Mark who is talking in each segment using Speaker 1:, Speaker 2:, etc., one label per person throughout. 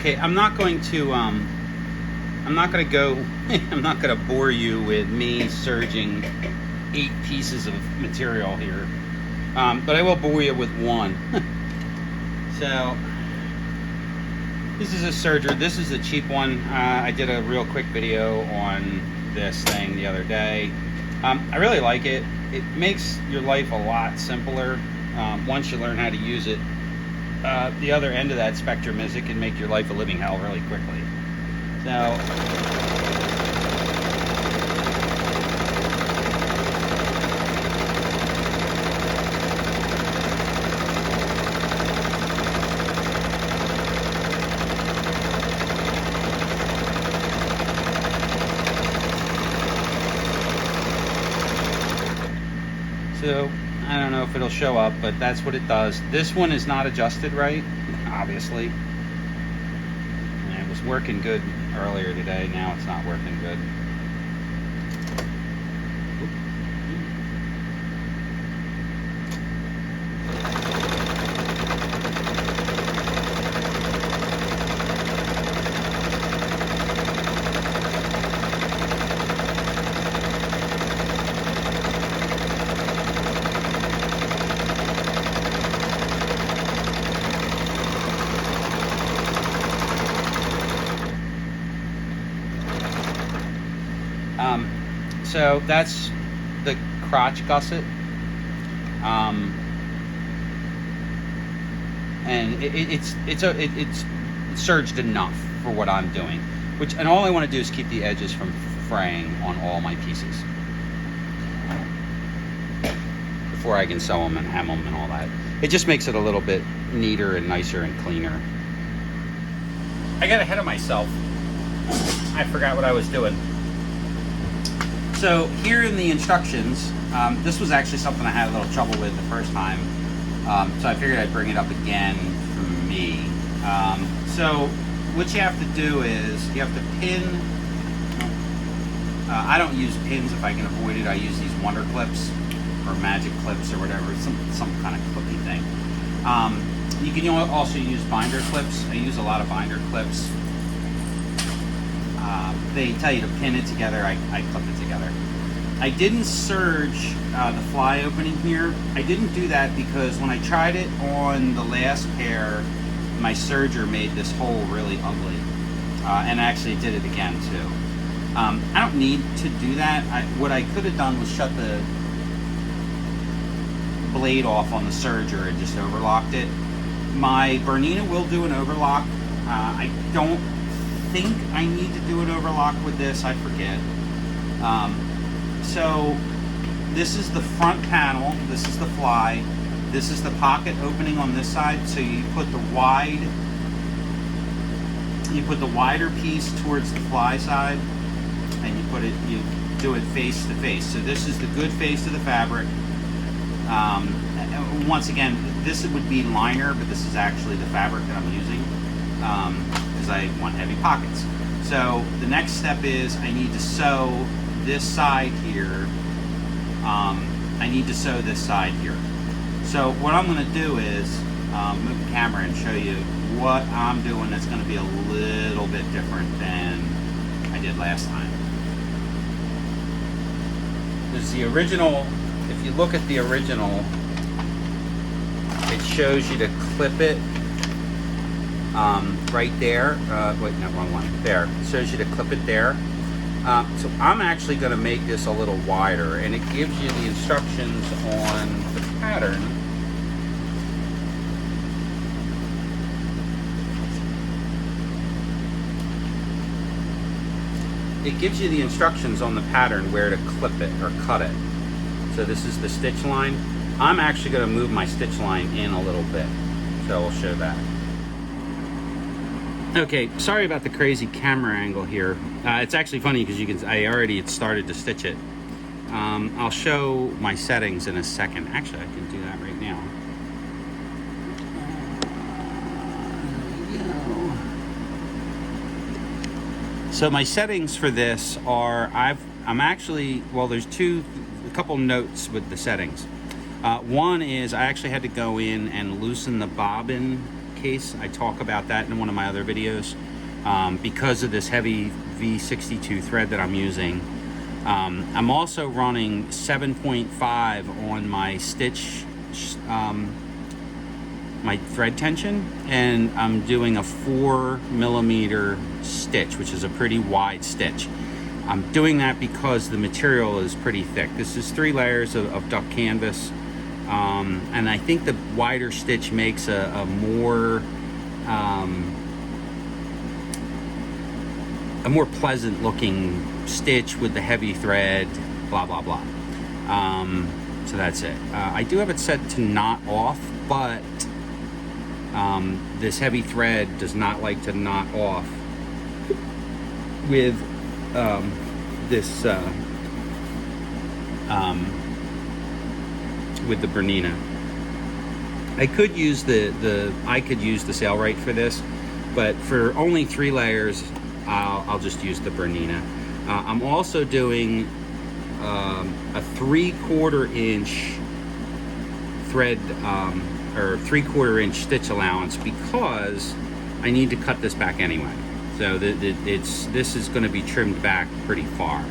Speaker 1: Okay, I'm not going to go, I'm not going to bore you with me serging 8 pieces of material here, but I will bore you with one. So, this is a serger. This is a cheap one. I did a real quick video on this thing the other day. I really like it. It makes your life a lot simpler once you learn how to use it. The other end of that spectrum is it can make your life a living hell really quickly. So I don't know if it'll show up, but that's what it does. This one is not adjusted right, obviously. And it was working good earlier today. Now it's not working good. So that's the crotch gusset, and it's surged enough for what I'm doing. And all I want to do is keep the edges from fraying on all my pieces before I can sew them and hem them and all that. It just makes it a little bit neater and nicer and cleaner. I got ahead of myself. I forgot what I was doing. So here in the instructions, this was actually something I had a little trouble with the first time, so I figured I'd bring it up again for me. So what you have to do is you have to pin. I don't use pins if I can avoid it. I use these wonder clips or magic clips or whatever, some kind of clippy thing. You can also use binder clips. I use a lot of binder clips. They tell you to pin it together. I clip it together. I didn't serge the fly opening here. I didn't do that because when I tried it on the last pair, my serger made this hole really ugly. And I actually did it again too. I don't need to do that. What I could have done was shut the blade off on the serger and just overlocked it. My Bernina will do an overlock. I don't think I need to do an overlock with this. I forget. So this is the front panel. This is the fly. This is the pocket opening on this side. So you put the wider piece towards the fly side, and you do it face to face. So this is the good face of the fabric. Once again, this would be liner, but this is actually the fabric that I'm using. Because I want heavy pockets. So the next step is I need to sew this side here. I need to sew this side here. So what I'm going to do is move the camera and show you what I'm doing that's going to be a little bit different than I did last time. Because the original, if you look at the original, it shows you to clip it right there. Wait, no, wrong one. There. It shows you to clip it there. So I'm actually going to make this a little wider, and it gives you the instructions on the pattern. It gives you the instructions on the pattern where to clip it or cut it. So this is the stitch line. I'm actually going to move my stitch line in a little bit, so I'll show that. Okay, sorry about the crazy camera angle here. It's actually funny because you can. I already had started to stitch it. I'll show my settings in a second. Actually, I can do that right now. So my settings for this are I'm actually, well, there's a couple notes with the settings. One is I actually had to go in and loosen the bobbin case. I talk about that in one of my other videos. Because of this heavy V62 thread that I'm using. I'm also running 7.5 on my stitch, my thread tension, and I'm doing a 4mm stitch, which is a pretty wide stitch. I'm doing that because the material is pretty thick. This is 3 layers of duck canvas, and I think the wider stitch makes a more pleasant looking stitch with the heavy thread, blah blah blah. So that's it. I do have it set to knot off, but this heavy thread does not like to knot off with with the Bernina. I could use the Sailrite for this, but for only 3 layers, I'll just use the Bernina. I'm also doing a 3/4 inch thread or 3/4 inch stitch allowance because I need to cut this back anyway. So this is going to be trimmed back pretty far.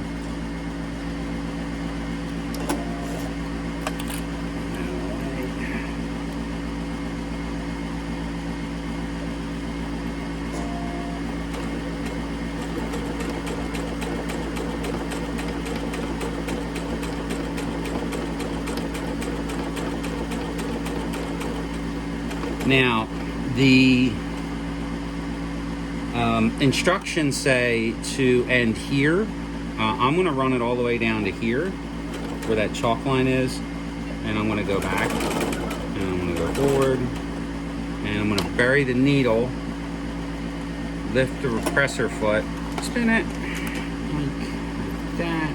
Speaker 1: Now, the instructions say to end here. I'm going to run it all the way down to here, where that chalk line is, and I'm going to go back, and I'm going to go forward, and I'm going to bury the needle, lift the repressor foot, spin it like that,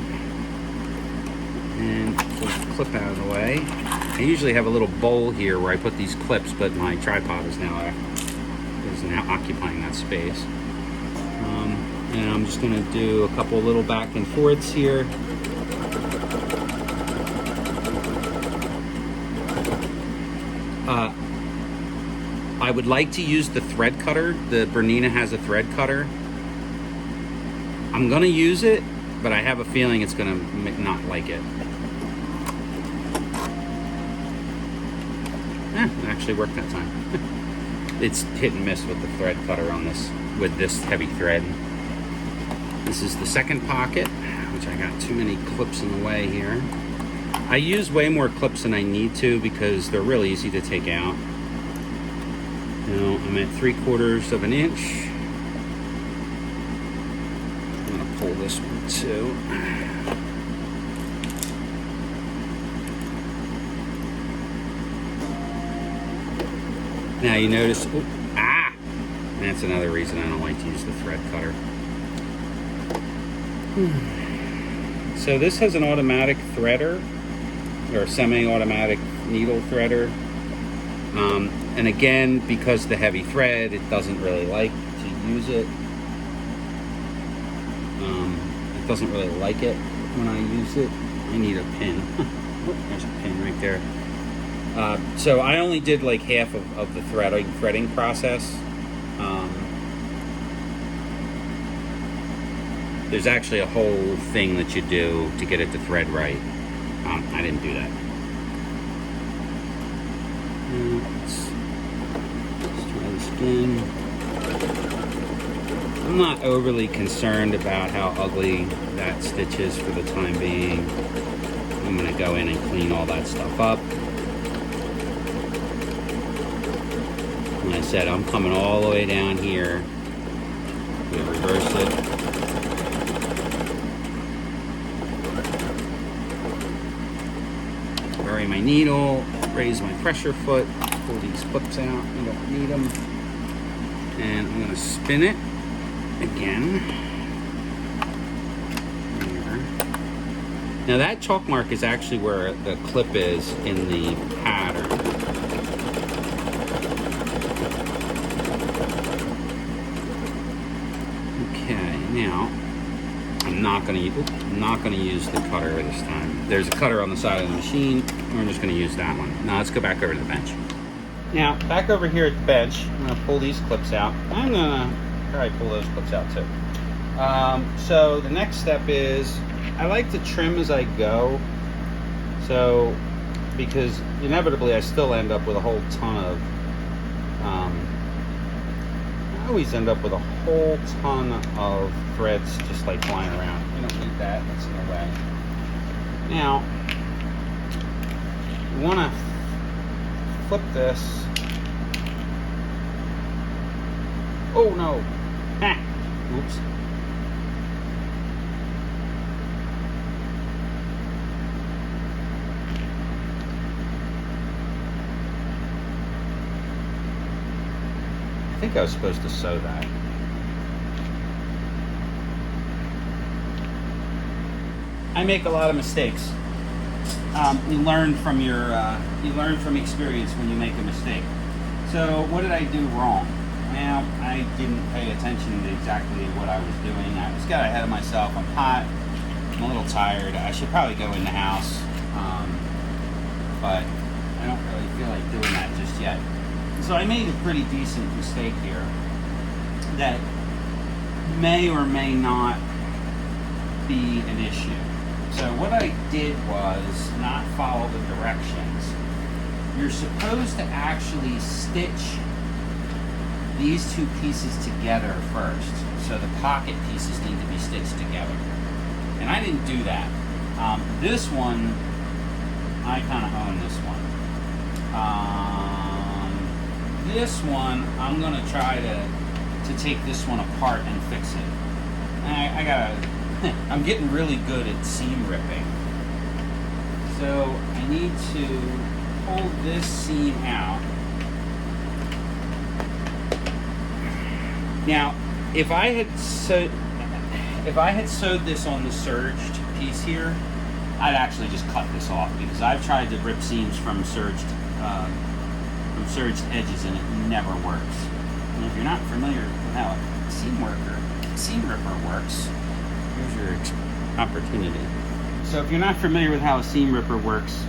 Speaker 1: and pull the clip out of the way. I usually have a little bowl here where I put these clips, but my tripod is now occupying that space. And I'm just going to do a couple little back and forths here. I would like to use the thread cutter. The Bernina has a thread cutter. I'm going to use it, but I have a feeling it's going to not like it. It actually worked that time. It's hit and miss with the thread cutter on this, with this heavy thread. This is the second pocket, which I got too many clips in the way here. I use way more clips than I need to because they're really easy to take out. Now I'm at 3/4 of an inch. I'm gonna pull this one too. Now you notice, that's another reason I don't like to use the thread cutter. So this has an automatic threader, or semi-automatic needle threader. And again, because the heavy thread, it doesn't really like to use it. It doesn't really like it when I use it. I need a pin. Oh, there's a pin right there. So I only did like half of the threading process. There's actually a whole thing that you do to get it to thread right. I didn't do that. Let's try this again. I'm not overly concerned about how ugly that stitch is for the time being. I'm going to go in and clean all that stuff up. Like I said, I'm coming all the way down here. We'll reverse it. Bury my needle, raise my pressure foot, pull these clips out, I don't need them. And I'm going to spin it again. There. Now that chalk mark is actually where the clip is in the pattern. Now, I'm not going to use the cutter this time. There's a cutter on the side of the machine. We're just going to use that one. Now let's go back over to the bench. Now, back over here at the bench, I'm going to pull these clips out. I'm going to probably pull those clips out too. So the next step is, I like to trim as I go. So, because inevitably I still end up with a whole ton of, I always end up with a whole ton of threads just like flying around. You don't need that, that's in the way. Now, you want to flip this. Oh no! Ah. Oops. I think I was supposed to sew that. I make a lot of mistakes. You learn from experience when you make a mistake. So what did I do wrong? Well, I didn't pay attention to exactly what I was doing. I just got ahead of myself. I'm hot. I'm a little tired. I should probably go in the house, but I don't really feel like doing that just yet. So I made a pretty decent mistake here that may or may not be an issue. So what I did was not follow the directions. You're supposed to actually stitch these two pieces together first. So the pocket pieces need to be stitched together. And I didn't do that. This one, I kind of own this one. This one, I'm gonna try to take this one apart and fix it. I gotta, I'm getting really good at seam ripping. So I need to pull this seam out. Now, if I had sewed this on the serged piece here, I'd actually just cut this off, because I've tried to rip seams from serged edges and it never works. And if you're not familiar with how a seam ripper works, here's your opportunity. So if you're not familiar with how a seam ripper works,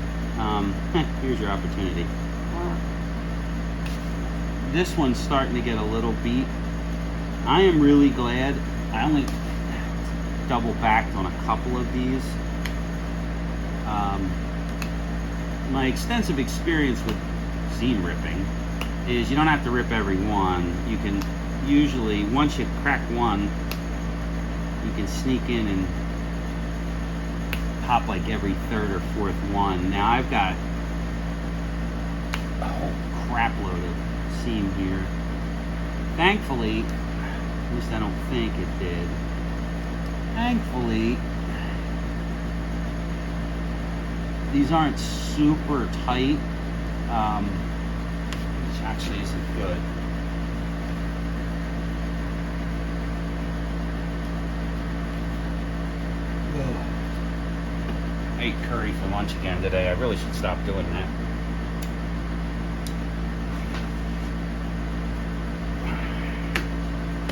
Speaker 1: here's your opportunity. This one's starting to get a little beat. I am really glad I only double backed on a couple of these. My extensive experience with seam ripping is you don't have to rip every one. You can usually, once you crack one, you can sneak in and pop like every third or fourth one. Now I've got a whole crap load of seam here. Thankfully, at least I don't think it did. Thankfully, these aren't super tight, which actually isn't good. I ate curry for lunch again today. I really should stop doing that.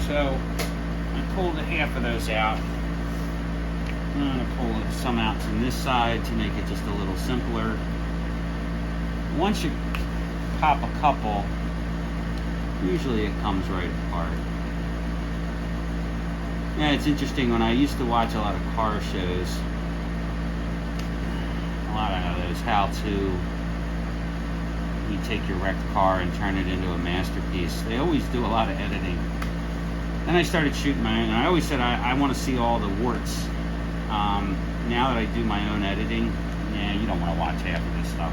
Speaker 1: So I pulled half of those out. I'm going to pull some out from this side to make it just a little simpler. Once you pop a couple, usually it comes right apart. Yeah, it's interesting, when I used to watch a lot of car shows, a lot of those how-to, you take your wrecked car and turn it into a masterpiece. They always do a lot of editing. Then I started shooting my own, and I always said I want to see all the warts. Now that I do my own editing, yeah, you don't want to watch half of this stuff.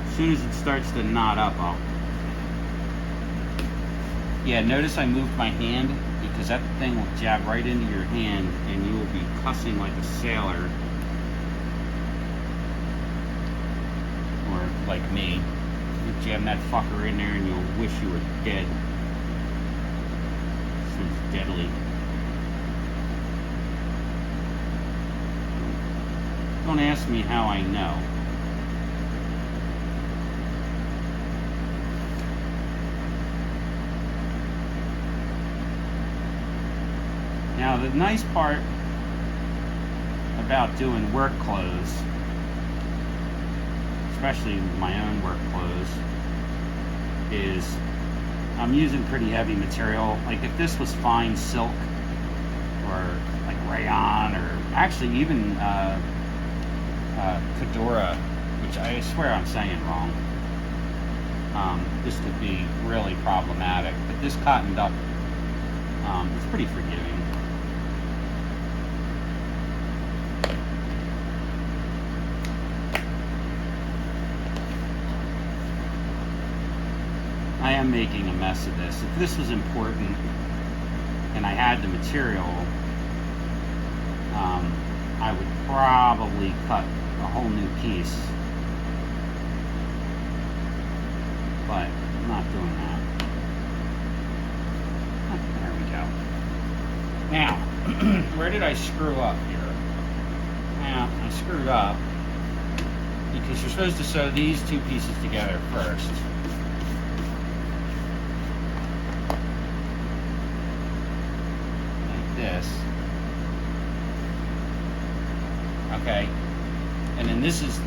Speaker 1: As soon as it starts to knot up, yeah, notice I moved my hand, because that thing will jab right into your hand and you will be cussing like a sailor. Or like me. You jam that fucker in there and you'll wish you were dead. It's deadly. Don't ask me how I know. Now the nice part about doing work clothes especially my own work clothes, is I'm using pretty heavy material. Like if this was fine silk or like rayon, or actually even Fedora, which I swear I'm saying wrong, this could be really problematic. But this cotton duck, it's pretty forgiving. I am making a mess of this. If this was important and I had the material, I would probably cut a whole new piece. But I'm not doing that. There we go. Now, where did I screw up here? Now, I screwed up because you're supposed to sew these two pieces together first. This. Okay, and then this is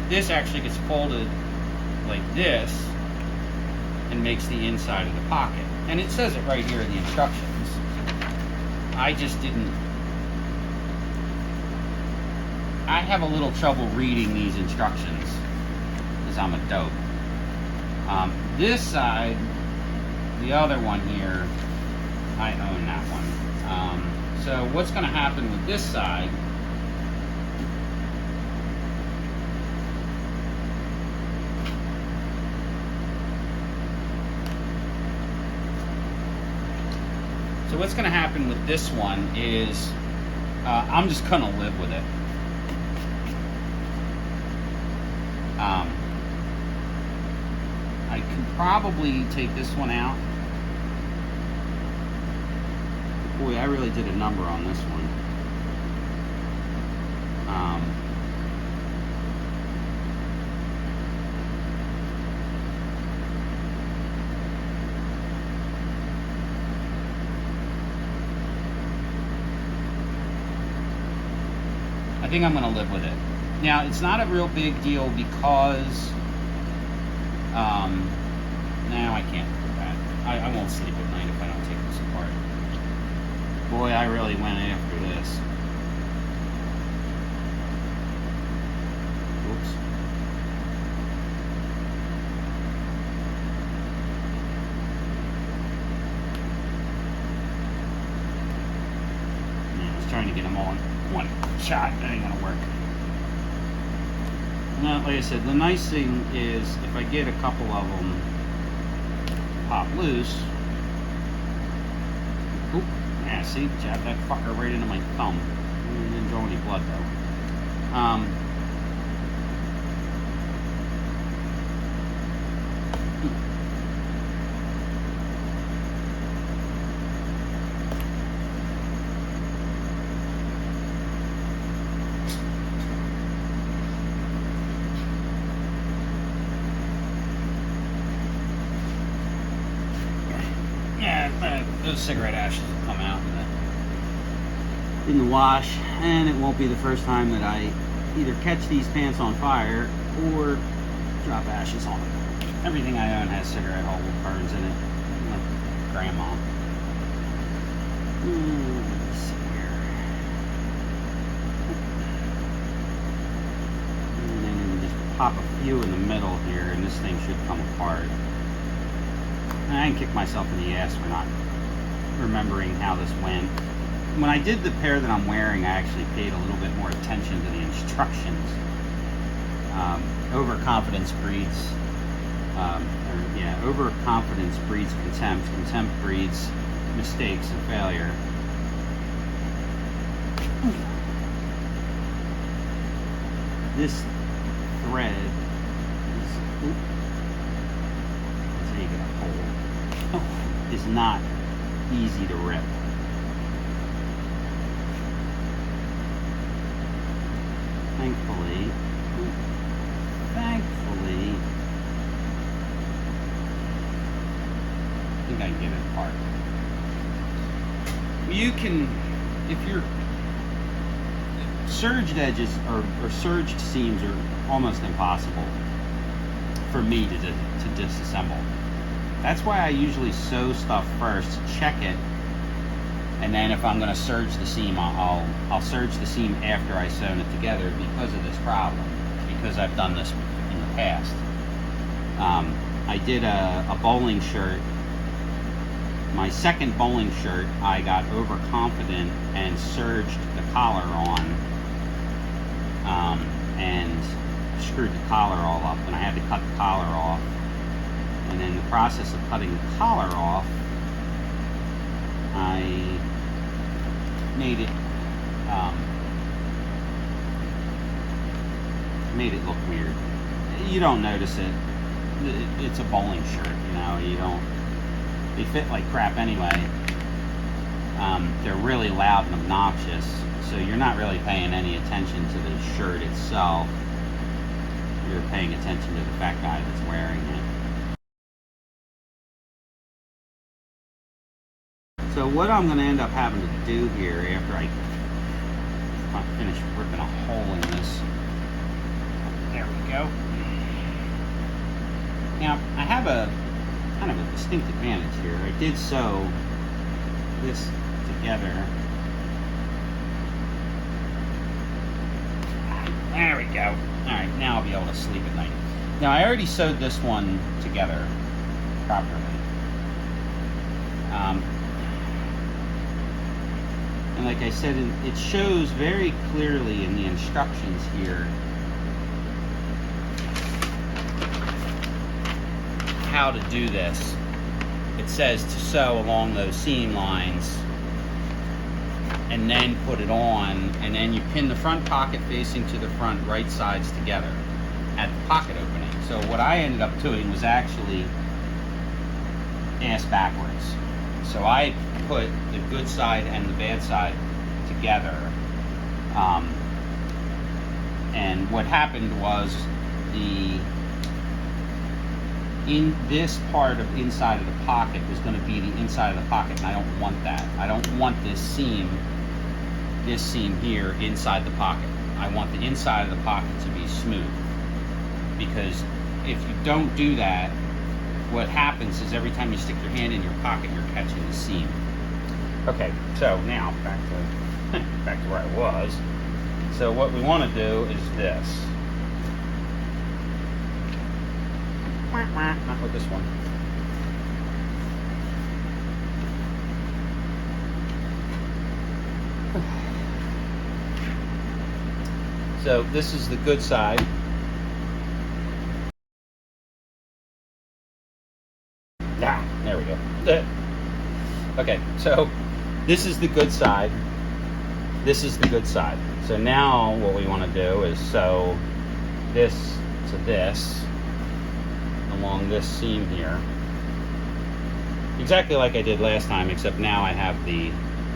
Speaker 1: this actually gets folded like this and makes the inside of the pocket, and it says it right here in the instructions. I just didn't. I have a little trouble reading these instructions because I'm a dope. This side, the other one here, I own that one. So what's going to happen with this side? So what's going to happen with this one is I'm just going to live with it. I can probably take this one out. Boy, I really did a number on this one. I think I'm going to live with it. Now, it's not a real big deal because now I can't do that. I won't sleep at night if I don't take this apart. Boy, I really went after this. Oops. Yeah, I was trying to get them all in one shot. That ain't gonna work. Now, like I said, the nice thing is if I get a couple of them pop loose. Oop. Yeah, see, jab that fucker right into my thumb. I didn't draw any blood though. Yeah, those cigarette ashes will come out in the wash, and it won't be the first time that I either catch these pants on fire or drop ashes on them. Everything I own has cigarette hole burns in it, like grandma. Let's see here. And then just pop a few in the middle here, and this thing should come apart. And I can kick myself in the ass for not remembering how this went. When I did the pair that I'm wearing, I actually paid a little bit more attention to the instructions. Overconfidence breeds, overconfidence breeds contempt. Contempt breeds mistakes and failure. This thread is not easy to rip. Thankfully, I think I can get it apart. You can, if you're Serged edges or serged seams are almost impossible for me to disassemble. That's why I usually sew stuff first, check it, and then if I'm going to serge the seam, I'll serge the seam after I sewn it together because of this problem, because I've done this in the past. I did a bowling shirt. My second bowling shirt, I got overconfident and serged the collar on, and screwed the collar all up, and I had to cut the collar off. And in the process of cutting the collar off, I made it look weird. You don't notice it. It's a bowling shirt, you know. They fit like crap anyway. They're really loud and obnoxious, so you're not really paying any attention to the shirt itself. You're paying attention to the fat guy that's wearing it. So what I'm going to end up having to do here after I finish ripping a hole in this, there we go. Now I have a kind of a distinct advantage here. I did sew this together. There we go. Alright, now I'll be able to sleep at night. Now I already sewed this one together properly. And like I said, it shows very clearly in the instructions here how to do this. It says to sew along those seam lines and then put it on, and then you pin the front pocket facing to the front right sides together at the pocket opening. So what I ended up doing was actually ass backwards. So I put the good side and the bad side together, and what happened was in this part of inside of the pocket was going to be the inside of the pocket, and I don't want that. I don't want this seam here inside the pocket. I want the inside of the pocket to be smooth, because if you don't do that, what happens is every time you stick your hand in your pocket, you're catching the seam. Okay, so now back to where I was. So what we want to do is this. Not with this one. So this is the good side. Now, there we go. Okay, so this is the good side. This is the good side. So now what we want to do is sew this to this along this seam here. Exactly like I did last time, except now I have the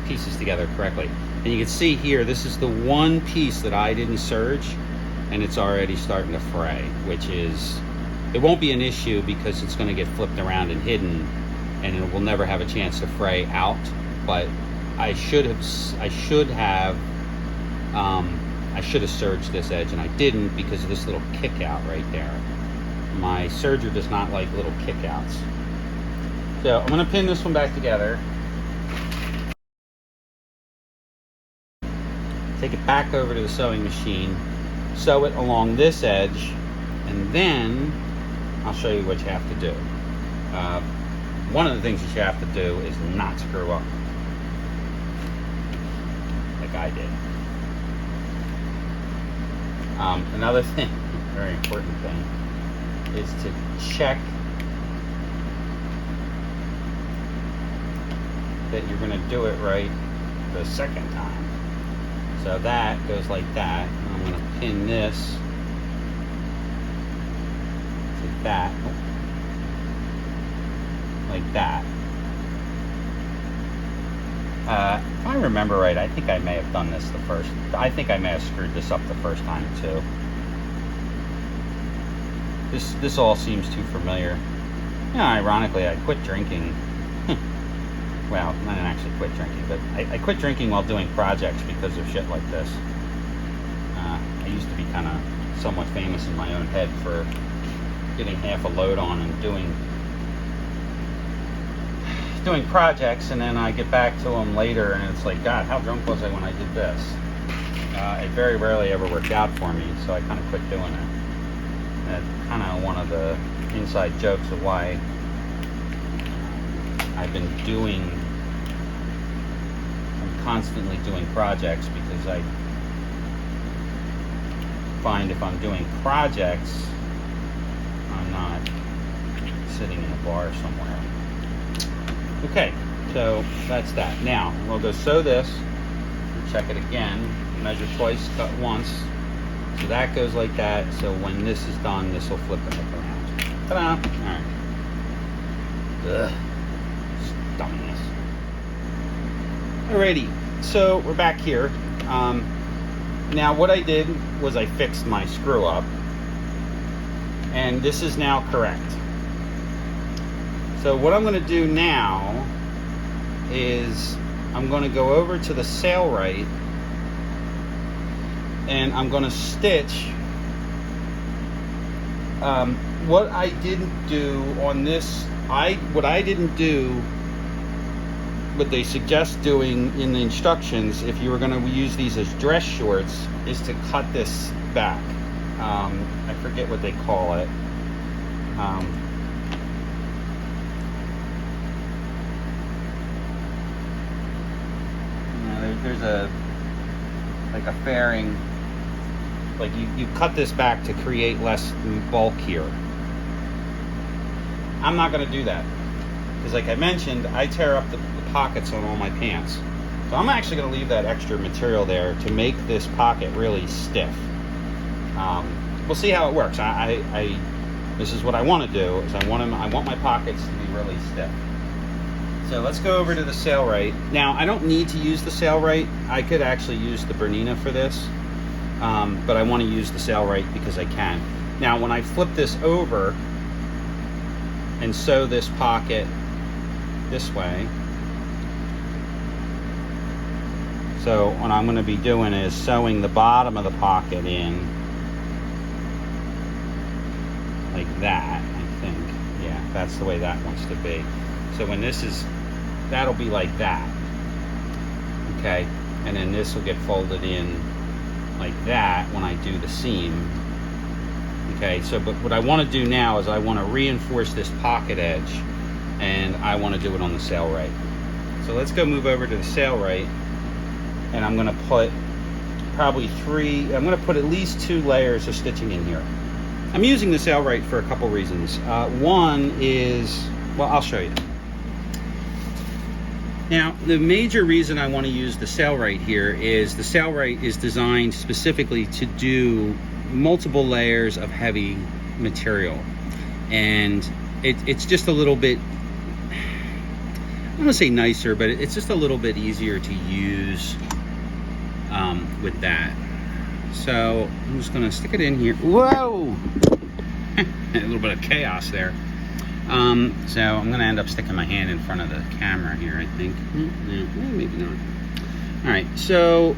Speaker 1: pieces together correctly. And you can see here, this is the one piece that I didn't serge, and it's already starting to fray, which is, it won't be an issue because it's going to get flipped around and hidden, and it will never have a chance to fray out. But I should have serged this edge, and I didn't because of this little kick out right there. My serger does not like little kick outs. So I'm going to pin this one back together. Take it back over to the sewing machine, sew it along this edge, and then I'll show you what you have to do. One of the things that you have to do is not screw up like I did. Another thing, very important thing, is to check that you're going to do it right the second time. So that goes like that. And I'm going to pin this to that, like that. If I remember right, I think I may have done this I think I may have screwed this up the first time too. This all seems too familiar. Yeah, ironically, I quit drinking. Well, I didn't actually quit drinking, but I quit drinking while doing projects because of shit like this. I used to be kind of somewhat famous in my own head for getting half a load on and doing projects, and then I get back to them later and it's like, God, how drunk was I when I did this? It very rarely ever worked out for me, so I kind of quit doing it. That's kind of one of the inside jokes of why I'm constantly doing projects, because I find if I'm doing projects, I'm not sitting in a bar somewhere. Okay, so that's that. Now, we'll go sew this, check it again, measure twice, cut once. So that goes like that, so when this is done, this will flip it around. Ta-da! Alright. Ugh. Dumbass. Alrighty, so we're back here. Now what I did was I fixed my screw up, and this is now correct. So what I'm going to do now is I'm going to go over to the Sailrite and I'm going to stitch. What I didn't do on this, what they suggest doing in the instructions, if you were going to use these as dress shorts, is to cut this back. I forget what they call it. There's a fairing, like you cut this back to create less bulk here. I'm not going to do that, because like I mentioned, I tear up the pockets on all my pants. So I'm actually going to leave that extra material there to make this pocket really stiff. We'll see how it works. This is what I want to do, is I want my pockets to be really stiff. So let's go over to the Sailrite. Now, I don't need to use the Sailrite. I could actually use the Bernina for this, but I want to use the Sailrite because I can. Now, when I flip this over and sew this pocket this way, so what I'm going to be doing is sewing the bottom of the pocket in like that, I think. Yeah, that's the way that wants to be. So when this is, that'll be like that, okay? And then this will get folded in like that when I do the seam, okay? So, but what I want to do now is I want to reinforce this pocket edge, and I want to do it on the Sailrite. So let's go move over to the Sailrite, and I'm going to put probably I'm going to put at least 2 layers of stitching in here. I'm using the Sailrite for a couple reasons. One is, well, I'll show you. Now, the major reason I want to use the Sailrite here is the Sailrite is designed specifically to do multiple layers of heavy material. And it's just a little bit, I don't want to say nicer, but it's just a little bit easier to use with that. So I'm just going to stick it in here. Whoa! A little bit of chaos there. So I'm going to end up sticking my hand in front of the camera here, I think. Maybe not. Alright, so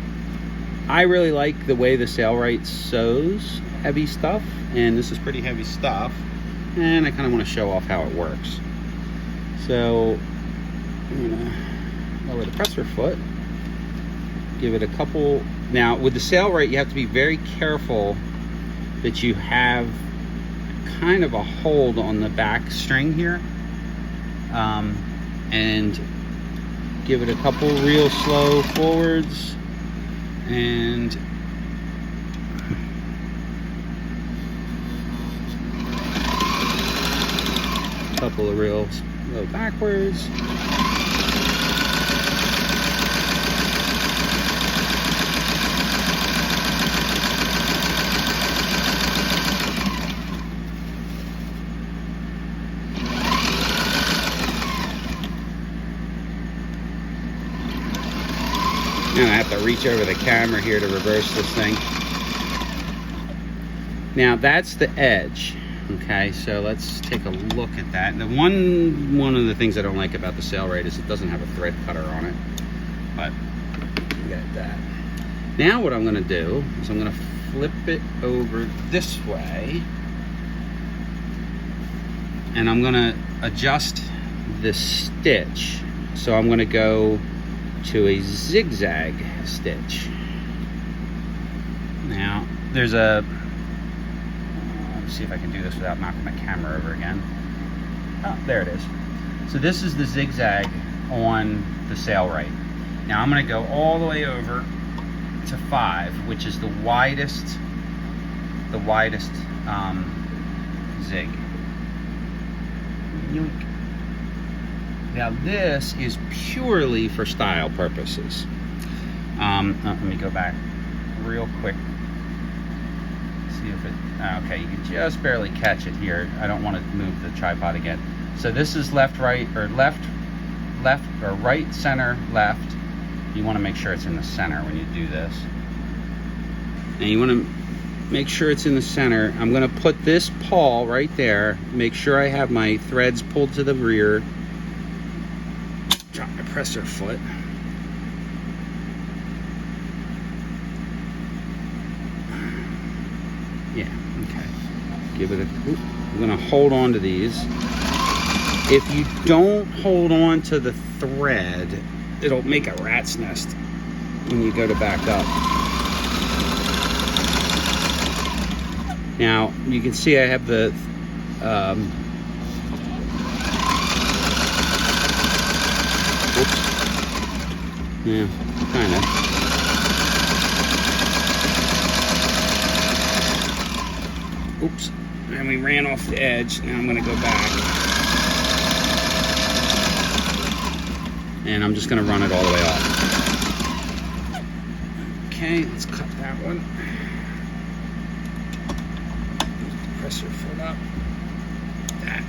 Speaker 1: I really like the way the Sailrite sews heavy stuff, and this is pretty heavy stuff, and I kind of want to show off how it works. So I'm going to lower the presser foot, give it a couple. Now with the Sailrite, you have to be very careful that you have kind of a hold on the back string here, and give it a couple real slow forwards, and a couple of real slow backwards. Now I have to reach over the camera here to reverse this thing. Now that's the edge. Okay, so let's take a look at that. The one of the things I don't like about the Sailrite is it doesn't have a thread cutter on it. But look at that. Now what I'm going to do is I'm going to flip it over this way, and I'm going to adjust the stitch. So I'm going to go to a zigzag stitch. Now there's a, let's see if I can do this without knocking my camera over again. Oh, there it is. So this is the zigzag on the Sailrite. Now I'm going to go all the way over to 5, which is the widest zig. Yoink. Now this is purely for style purposes. Let me go back real quick. See if it, okay, you can just barely catch it here. I don't want to move the tripod again. So this is left, right, or left, or right, center, left. You want to make sure it's in the center when you do this. And you want to make sure it's in the center. I'm going to put this pawl right there. Make sure I have my threads pulled to the rear. Drop my presser foot. Yeah, okay. Give it a, I'm going to hold on to these. If you don't hold on to the thread, it'll make a rat's nest when you go to back up. Now, you can see I have the oops. Yeah, kind of. Oops. And we ran off the edge. Now I'm going to go back. And I'm just going to run it all the way off. Okay, let's cut that one. Press your foot up. That.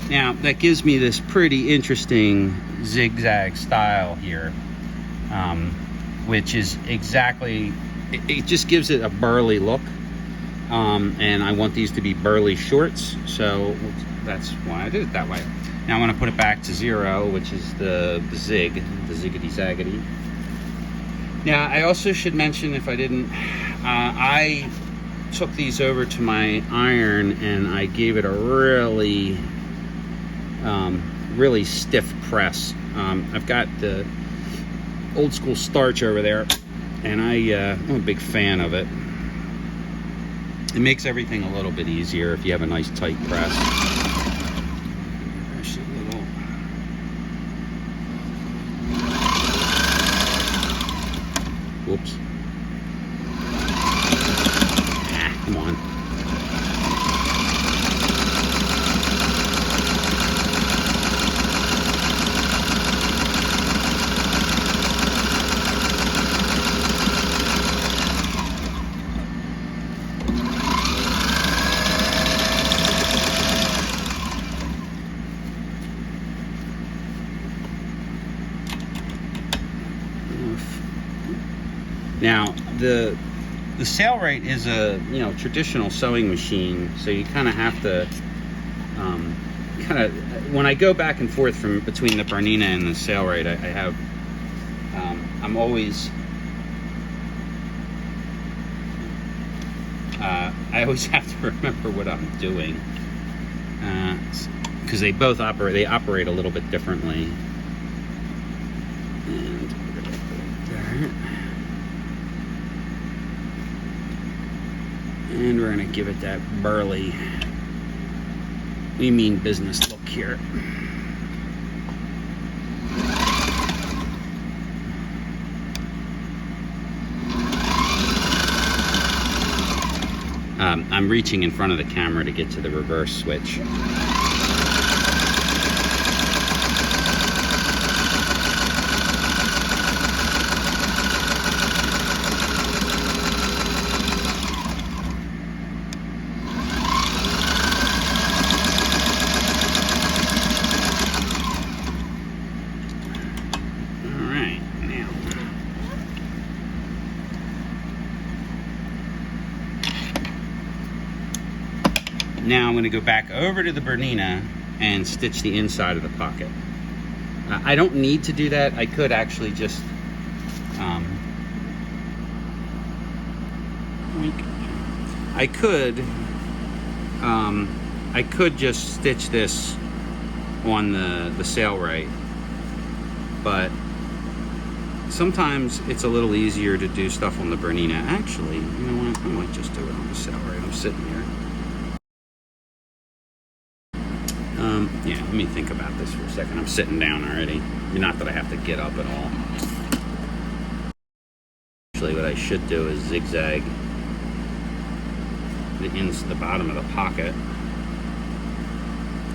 Speaker 1: Now, that gives me this pretty interesting zigzag style here, which is exactly, it just gives it a burly look. And I want these to be burly shorts, so that's why I did it that way. Now I'm going to put it back to 0, which is the zig, the ziggity-zaggity. Now I also should mention, if I didn't, I took these over to my iron and I gave it a really, really stiff press. I've got the old school starch over there, and I'm a big fan of it. It makes everything a little bit easier if you have a nice tight press. Whoops. Ah, come on. Now, the Sailrite is a traditional sewing machine, so you kind of have to when I go back and forth from between the Bernina and the Sailrite, I have I'm always I always have to remember what I'm doing, because they both operate a little bit differently. And we're gonna put that. And we're going to give it that burly, we mean business look here. I'm reaching in front of the camera to get to the reverse switch. Now I'm going to go back over to the Bernina and stitch the inside of the pocket. I don't need to do that. I could actually just I could just stitch this on the Sailrite, but sometimes it's a little easier to do stuff on the Bernina. Actually, you know what? I might just do it on the Sailrite. I'm sitting here. Yeah, let me think about this for a second. I'm sitting down already. Not that I have to get up at all. Actually, what I should do is zigzag the bottom of the pocket.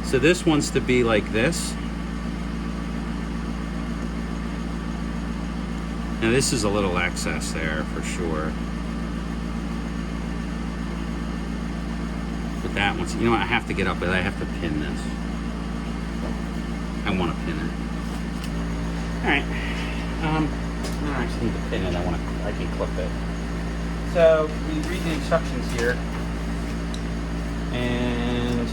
Speaker 1: So this wants to be like this. Now this is a little excess there for sure. But that one's, you know what, I have to get up, but I have to pin this. I want to pin it. Alright. I don't actually need to pin it, I can clip it. So we read the instructions here. And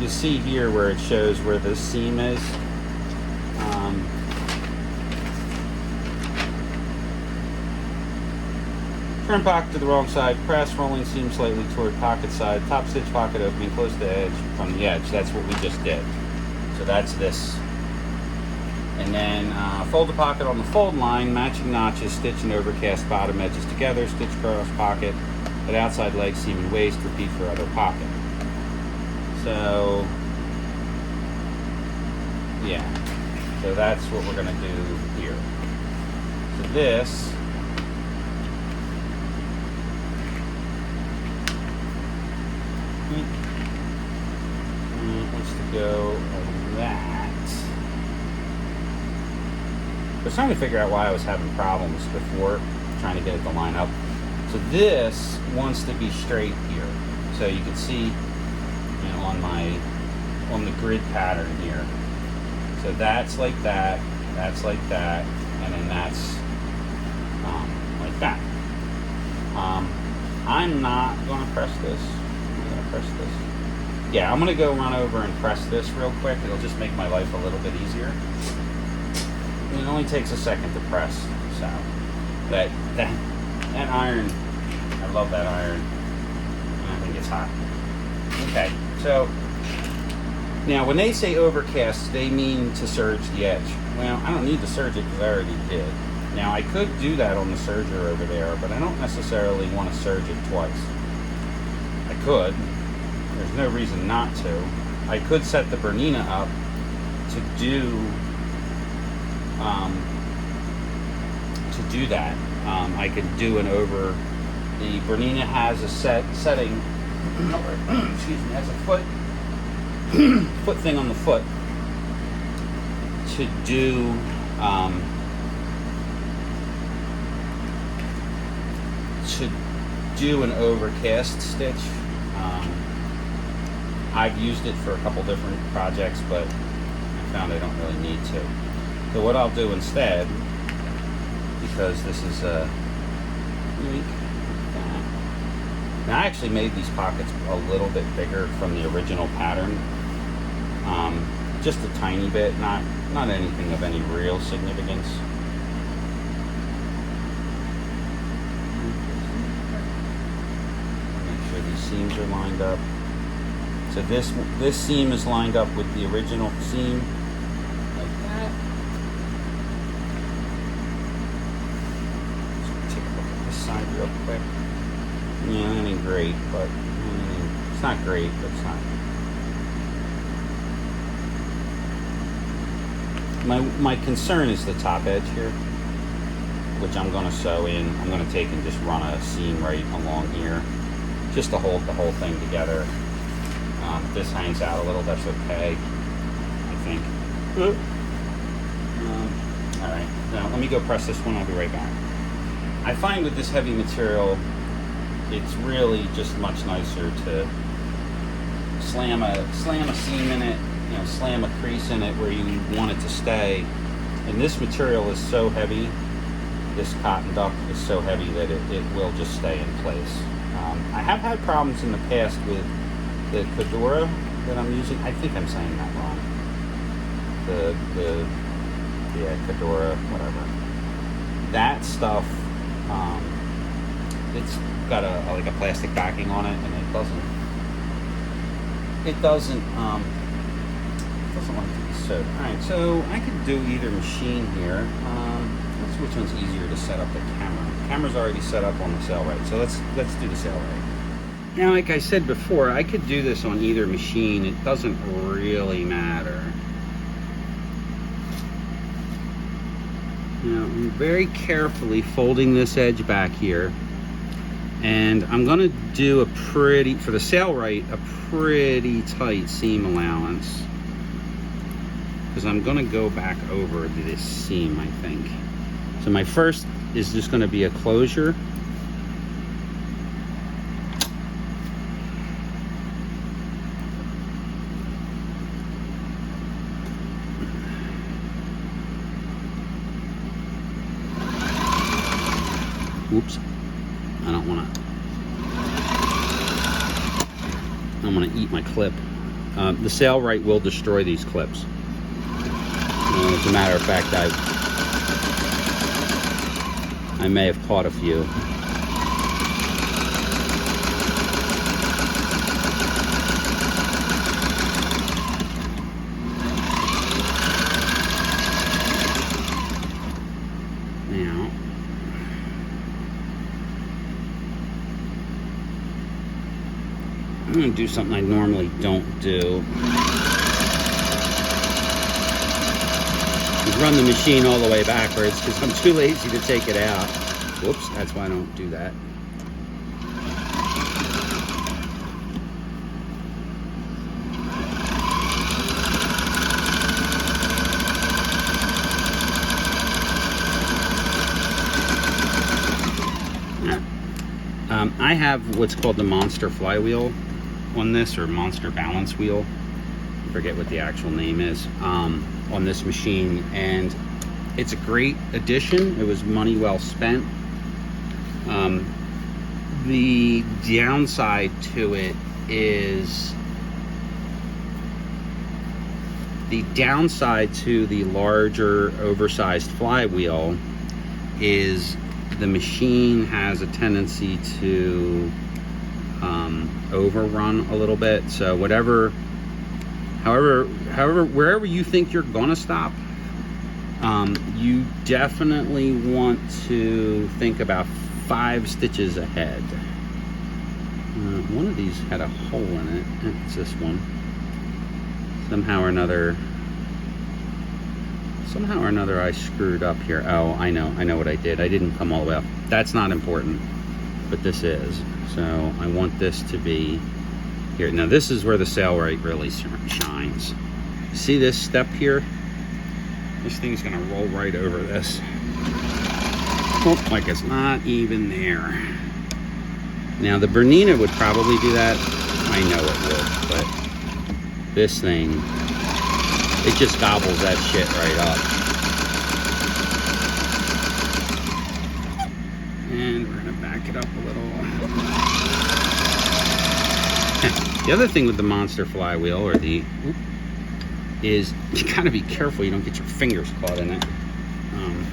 Speaker 1: you see here where it shows where the seam is. Turn pocket to the wrong side, press rolling seam slightly toward pocket side, top stitch pocket opening close to edge from the edge. That's what we just did. So that's this. And then fold the pocket on the fold line, matching notches, stitch and overcast bottom edges together, stitch cross pocket at outside leg, seam and waist, repeat for other pocket. So, yeah. So that's what we're going to do here. So this wants to go like that. I was trying to figure out why I was having problems before trying to get it to line up. So this wants to be straight here. So you can see, you know, on the grid pattern here. So that's like that, that's like that, and then that's like that. I'm not going to press this. I'm going to press this. Yeah, I'm going to go run over and press this real quick. It'll just make my life a little bit easier. And it only takes a second to press. So that iron, I love that iron. I think it's hot. Okay, so now when they say overcast, they mean to serge the edge. Well, I don't need to serge it because I already did. Now I could do that on the serger over there, but I don't necessarily want to serge it twice. I could. There's no reason not to. I could set the Bernina up to do that. I could do an over. The Bernina has a setting. Excuse me. Has a foot thing on the foot to do. To do an overcast stitch. I've used it for a couple different projects, but I found I don't really need to. So what I'll do instead, because this is a now I actually made these pockets a little bit bigger from the original pattern, just a tiny bit, not anything of any real significance. Make sure these seams are lined up. So this seam is lined up with the original seam, like that. Just take a look at this side real quick. Yeah, that ain't great, but it's not great, but it's not. My concern is the top edge here, which I'm going to sew in. I'm going to take and just run a seam right along here, just to hold the whole thing together. If this hangs out a little, that's okay, I think. Alright, now let me go press this one, I'll be right back. I find with this heavy material, it's really just much nicer to slam a seam in it, you know, slam a crease in it where you want it to stay. And this material is so heavy, this cotton duck is so heavy that it will just stay in place. I have had problems in the past with the Fedora that I'm using. I think I'm saying that wrong. Yeah, Fedora, whatever. That stuff, it's got like a plastic backing on it, and it doesn't want to be sewed. All right, so I could do either machine here. Let's see which one's easier to set up the camera. The camera's already set up on the Sailrite, so let's do the Sailrite. Now, like I said before, I could do this on either machine. It doesn't really matter. Now, I'm very carefully folding this edge back here, and I'm going to do for the Sailrite, a pretty tight seam allowance, because I'm going to go back over this seam, I think. So my first is just going to be a closure. Oops, I don't want to eat my clip. The Sailrite will destroy these clips. As a matter of fact, I may have caught a few. Now, I'm going to do something I normally don't do. Run the machine all the way backwards because I'm too lazy to take it out. Whoops, that's why I don't do that. I have what's called the monster flywheel on this, or monster balance wheel. I forget what the actual name is. On this machine, and it's a great addition. It was money well spent. The downside to it is the larger oversized flywheel is the machine has a tendency to overrun a little bit. So however, wherever you think you're gonna stop, you definitely want to think about 5 stitches ahead. One of these had a hole in it. It's this one. Somehow or another I screwed up here. Oh, I know what I did. I didn't come all the way up. That's not important, but this is. So I want this to be here. Now this is where the Sailrite really shines. See this step here? This thing's gonna roll right over this. Oh, like it's not even there. Now the Bernina would probably do that. I know it would, but this thing, it just gobbles that shit right up. And we're gonna back it up a little. The other thing with the monster flywheel, or is you gotta be careful you don't get your fingers caught in it,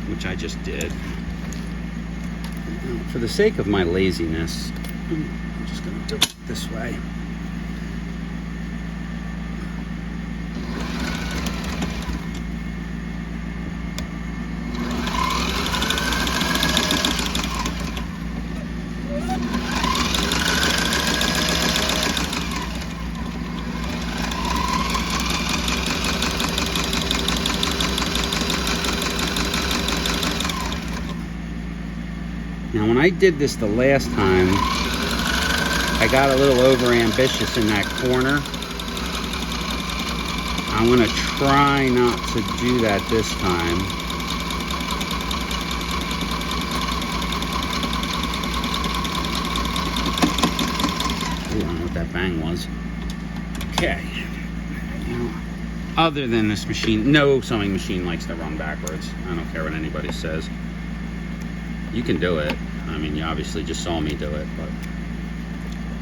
Speaker 1: which I just did. For the sake of my laziness, I'm just gonna do it this way. Now, when I did this the last time, I got a little over ambitious in that corner. I'm going to try not to do that this time. Ooh, I don't know what that bang was. Okay. Now, other than this machine, no sewing machine likes to run backwards. I don't care what anybody says. You can do it. I mean, you obviously just saw me do it, but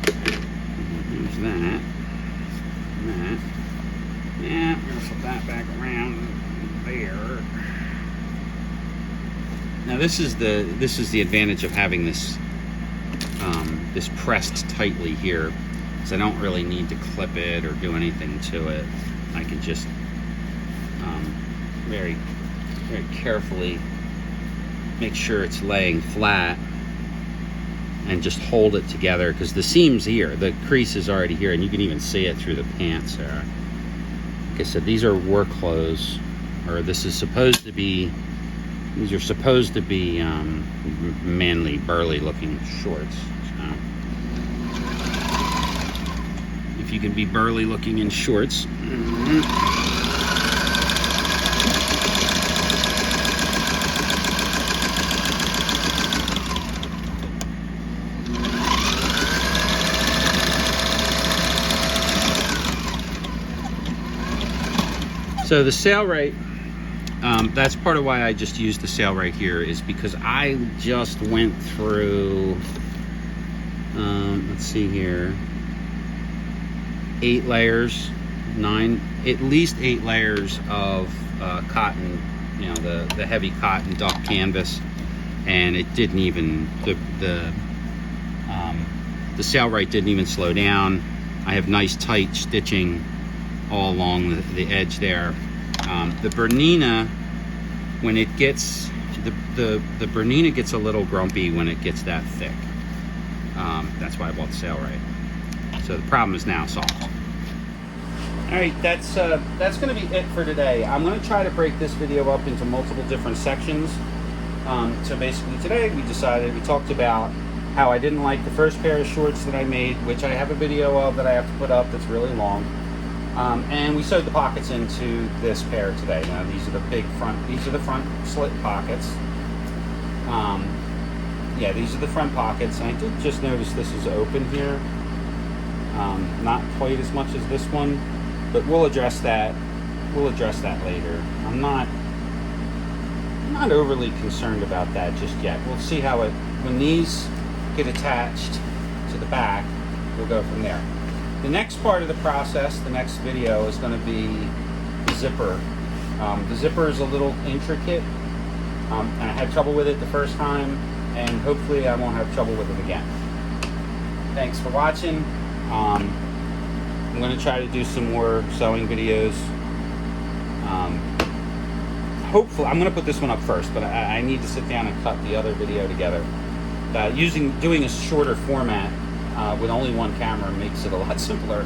Speaker 1: there's that. That. Yeah, I'm gonna flip that back around there. Now this is the advantage of having this is pressed tightly here, so I don't really need to clip it or do anything to it. I can just very, very carefully make sure it's laying flat and just hold it together, because the seam's here, the crease is already here, and you can even see it through the pants there. Like I said, these are work clothes, or this is supposed to be, these are supposed to be manly, burly looking shorts. So if you can be burly looking in shorts, so the Sailrite, that's part of why I just used the Sailrite here, is because I just went through, let's see here, 8 layers, 9, at least 8 layers of cotton, you know, the heavy cotton duck canvas, and it didn't even, the Sailrite didn't even slow down. I have nice tight stitching all along the edge there. The Bernina, when it gets, the Bernina gets a little grumpy when it gets that thick. That's why I bought the Sailrite. So the problem is now solved. All right, that's going to be it for today. I'm going to try to break this video up into multiple different sections. So basically today we talked about how I didn't like the first pair of shorts that I made, which I have a video of that I have to put up that's really long. And we sewed the pockets into this pair today. Now these are the big front, these are the front slit pockets. Yeah, these are the front pockets. And I did just notice this is open here. Not quite as much as this one, but we'll address that. We'll address that later. I'm not overly concerned about that just yet. We'll see how it, when these get attached to the back, we'll go from there. The next part of the process, the next video, is going to be the zipper. The zipper is a little intricate. And I had trouble with it the first time, and hopefully I won't have trouble with it again. Thanks for watching. I'm going to try to do some more sewing videos. Hopefully, I'm going to put this one up first, but I need to sit down and cut the other video together. Doing a shorter format with only one camera makes it a lot simpler